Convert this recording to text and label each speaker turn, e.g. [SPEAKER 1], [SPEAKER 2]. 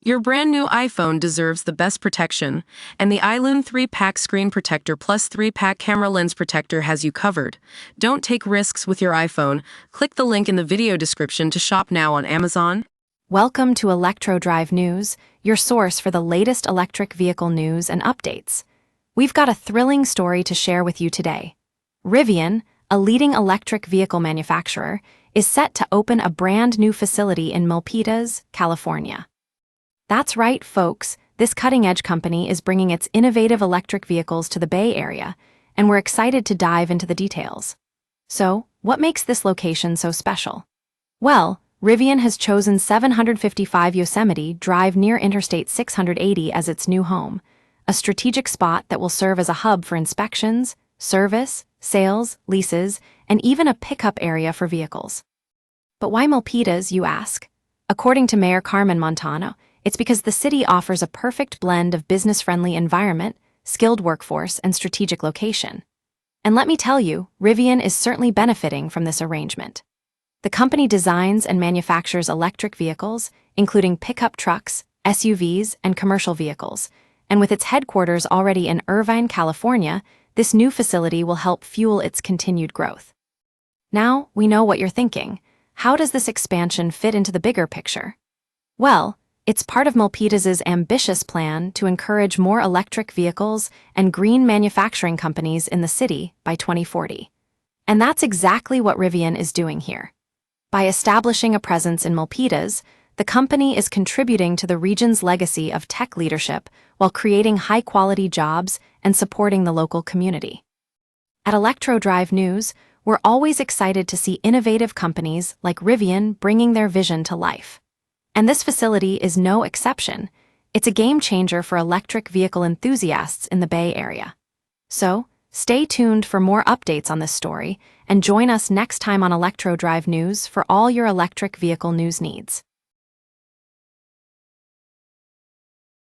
[SPEAKER 1] Your brand new iPhone deserves the best protection, and the iLune 3-Pack Screen Protector plus 3-Pack Camera Lens Protector has you covered. Don't take risks with your iPhone. Click the link in the video description to shop now on Amazon.
[SPEAKER 2] Welcome to ElectroDrive News, your source for the latest electric vehicle news and updates. We've got a thrilling story to share with you today. Rivian, a leading electric vehicle manufacturer, is set to open a brand new facility in Milpitas, California. That's right, folks. This cutting-edge company is bringing its innovative electric vehicles to the Bay Area, and we're excited to dive into the details. So, what makes this location so special? Well, Rivian has chosen 755 Yosemite Drive near Interstate 680 as its new home, a strategic spot that will serve as a hub for inspections, service, sales, leases, and even a pickup area for vehicles. But why Milpitas, you ask? According to Mayor Carmen Montano, it's because the city offers a perfect blend of business-friendly environment, skilled workforce, and strategic location. And let me tell you, Rivian is certainly benefiting from this arrangement. The company designs and manufactures electric vehicles, including pickup trucks, SUVs, and commercial vehicles, and with its headquarters already in Irvine, California, this new facility will help fuel its continued growth. Now, we know what you're thinking. How does this expansion fit into the bigger picture? Well, it's part of Milpitas' ambitious plan to encourage more electric vehicles and green manufacturing companies in the city by 2040. And that's exactly what Rivian is doing here. By establishing a presence in Milpitas, the company is contributing to the region's legacy of tech leadership while creating high-quality jobs and supporting the local community. At ElectroDrive News, we're always excited to see innovative companies like Rivian bringing their vision to life. And this facility is no exception. It's a game changer for electric vehicle enthusiasts in the Bay Area. So, stay tuned for more updates on this story and join us next time on ElectroDrive News for all your electric vehicle news needs.